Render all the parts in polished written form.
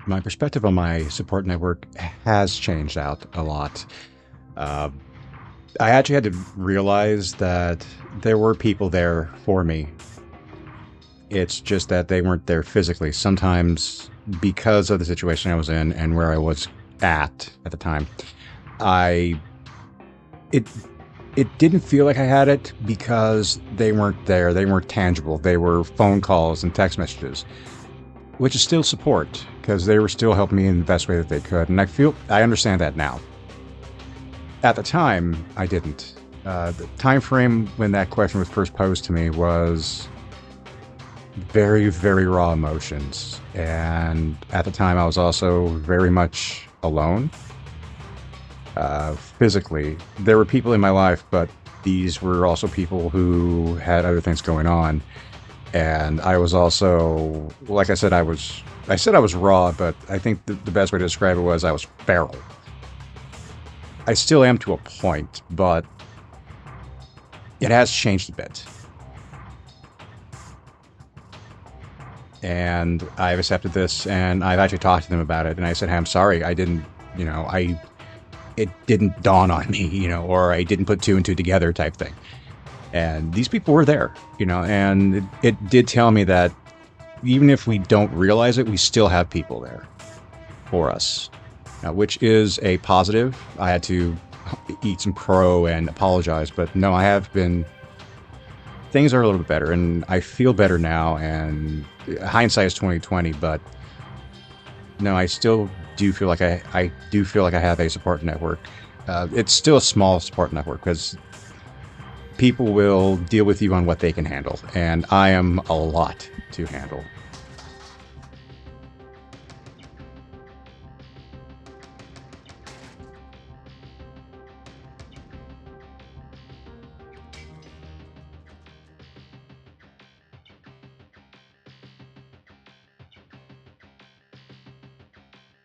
my perspective on my support network has changed out a lot. Uh, I actually had to realize that there were people there for me. It's just that they weren't there physically. Sometimes, because of the situation I was in and where I was at the time, I it it didn't feel like I had it because they weren't there. They weren't tangible. They were phone calls and text messages, which is still support because they were still helping me in the best way that they could. And I understand that now. At the time, I didn't. The time frame when that question was first posed to me was very, very raw emotions. And at the time, I was also very much alone. Physically, there were people in my life, but these were also people who had other things going on. And I was also, like I said, I said I was raw, but I think the best way to describe it was I was feral. I still am to a point, but it has changed a bit. And I've accepted this, and I've actually talked to them about it. And I said, hey, I'm sorry, I didn't, it didn't dawn on me, or I didn't put two and two together type thing. And these people were there, and it did tell me that even if we don't realize it, we still have people there for us, which is a positive. I had to eat some crow and apologize, but no, things are a little bit better, and I feel better now, and hindsight is 2020, but no, I still do feel like I do feel like I have a support network. It's still a small support network because people will deal with you on what they can handle, and I am a lot to handle.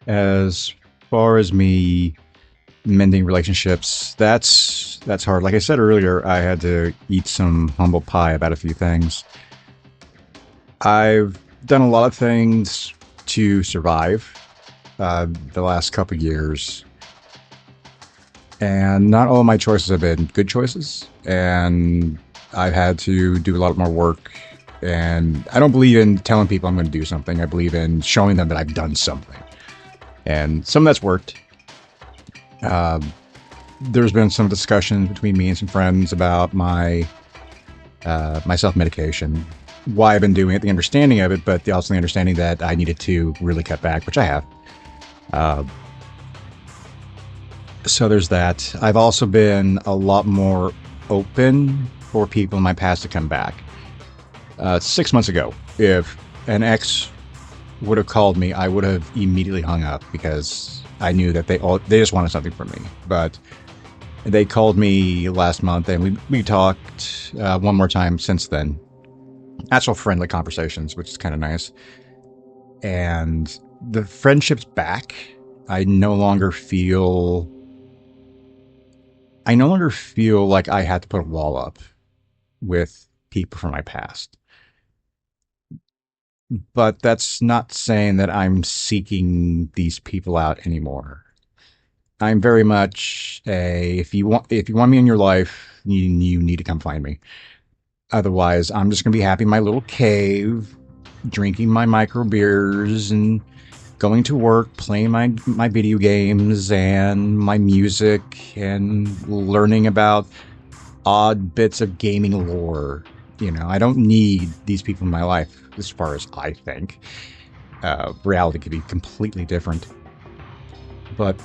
As far as me mending relationships, that's hard. Like I said earlier, I had to eat some humble pie about a few things. I've done a lot of things to survive the last couple years, and not all of my choices have been good choices, and I've had to do a lot more work. And I don't believe in telling people I'm going to do something. I believe in showing them that I've done something. And some of that's worked. There's been some discussion between me and some friends about my self-medication, why I've been doing it, the understanding of it, but also the understanding that I needed to really cut back, which I have. So there's that. I've also been a lot more open for people in my past to come back. 6 months ago, if an ex would have called me, I would have immediately hung up because I knew that they just wanted something from me. But they called me last month, and we talked one more time since then. Actual friendly conversations, which is kind of nice. And the friendship's back. I no longer feel like I had to put a wall up with people from my past. But that's not saying that I'm seeking these people out anymore. I'm very much if you want me in your life, you need to come find me. Otherwise, I'm just gonna be happy in my little cave, drinking my micro beers and going to work, playing my video games and my music and learning about odd bits of gaming lore. I don't need these people in my life, as far as I think. Reality could be completely different. But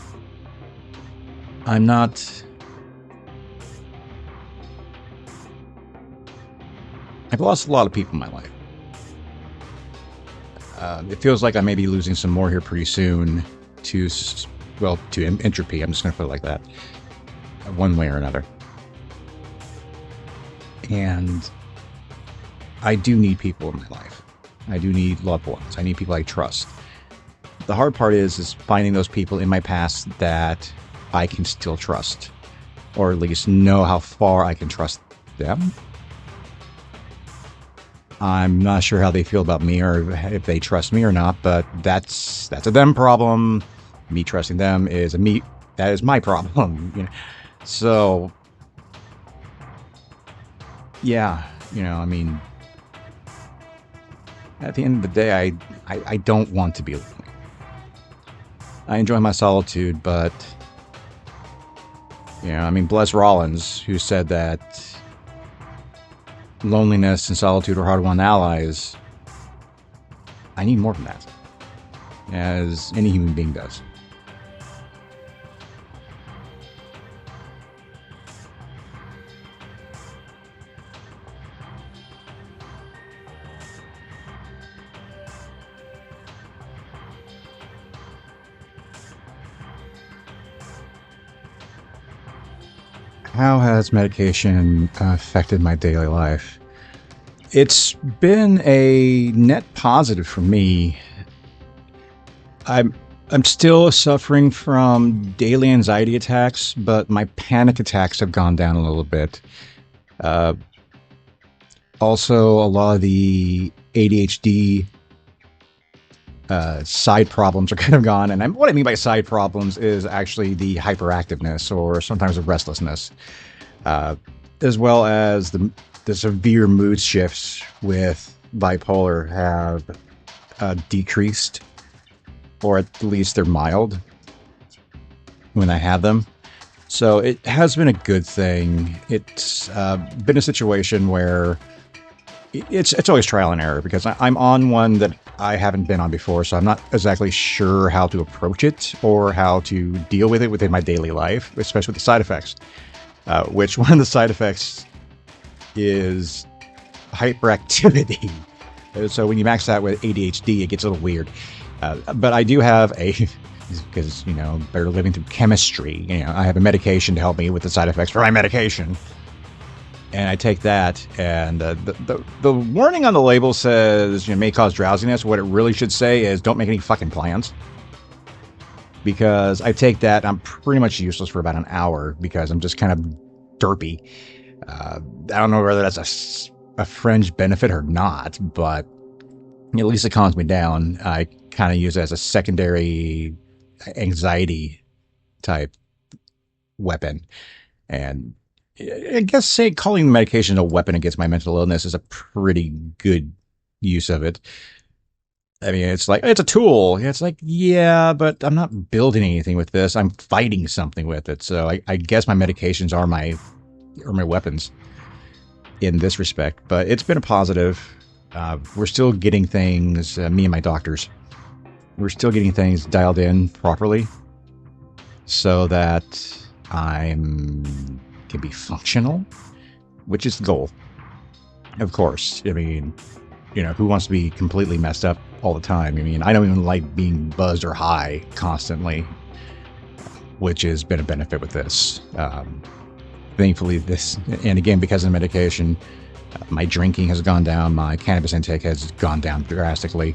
I'm not... I've lost a lot of people in my life. It feels like I may be losing some more here pretty soon to entropy. I'm just going to put it like that. One way or another. And I do need people in my life. I do need loved ones. I need people I trust. The hard part is finding those people in my past that I can still trust, or at least know how far I can trust them. I'm not sure how they feel about me or if they trust me or not, but that's a them problem. Me trusting them is that is my problem. So yeah, I mean, at the end of the day, I don't want to be lonely. I enjoy my solitude, but I mean, bless Rollins, who said that loneliness and solitude are hard-won allies. I need more than that, as any human being does. How has medication affected my daily life? It's been a net positive for me. I'm still suffering from daily anxiety attacks, but my panic attacks have gone down a little bit. Uh, Also, a lot of the ADHD side problems are kind of gone. And what I mean by side problems is actually the hyperactiveness or sometimes the restlessness, as well as the severe mood shifts with bipolar have decreased, or at least they're mild when I have them. So it has been a good thing. It's been a situation where it's always trial and error because I'm on one that I haven't been on before, so I'm not exactly sure how to approach it or how to deal with it within my daily life, especially with the side effects. Which one of the side effects is hyperactivity. So when you max that with ADHD, it gets a little weird. But I do have because, better living through chemistry, I have a medication to help me with the side effects for my medication. And I take that, and the warning on the label says, may cause drowsiness. What it really should say is don't make any fucking plans. Because I take that, I'm pretty much useless for about an hour because I'm just kind of derpy. I don't know whether that's a fringe benefit or not, but at least it calms me down. I kind of use it as a secondary anxiety type weapon. And I guess calling the medication a weapon against my mental illness is a pretty good use of it. I mean, it's like, it's a tool. It's like, yeah, but I'm not building anything with this. I'm fighting something with it. So I guess my medications are my weapons in this respect. But it's been a positive. We're still getting things, me and my doctors, we're still getting things dialed in properly so that can be functional, which is the goal. Of course. I mean, who wants to be completely messed up all the time? I mean, I don't even like being buzzed or high constantly, which has been a benefit with this. Thankfully, and again, because of the medication, my drinking has gone down, my cannabis intake has gone down drastically.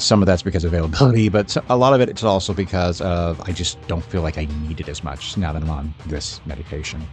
Some of that's because of availability, but a lot of it, it's also because of I just don't feel like I need it as much now that I'm on this medication.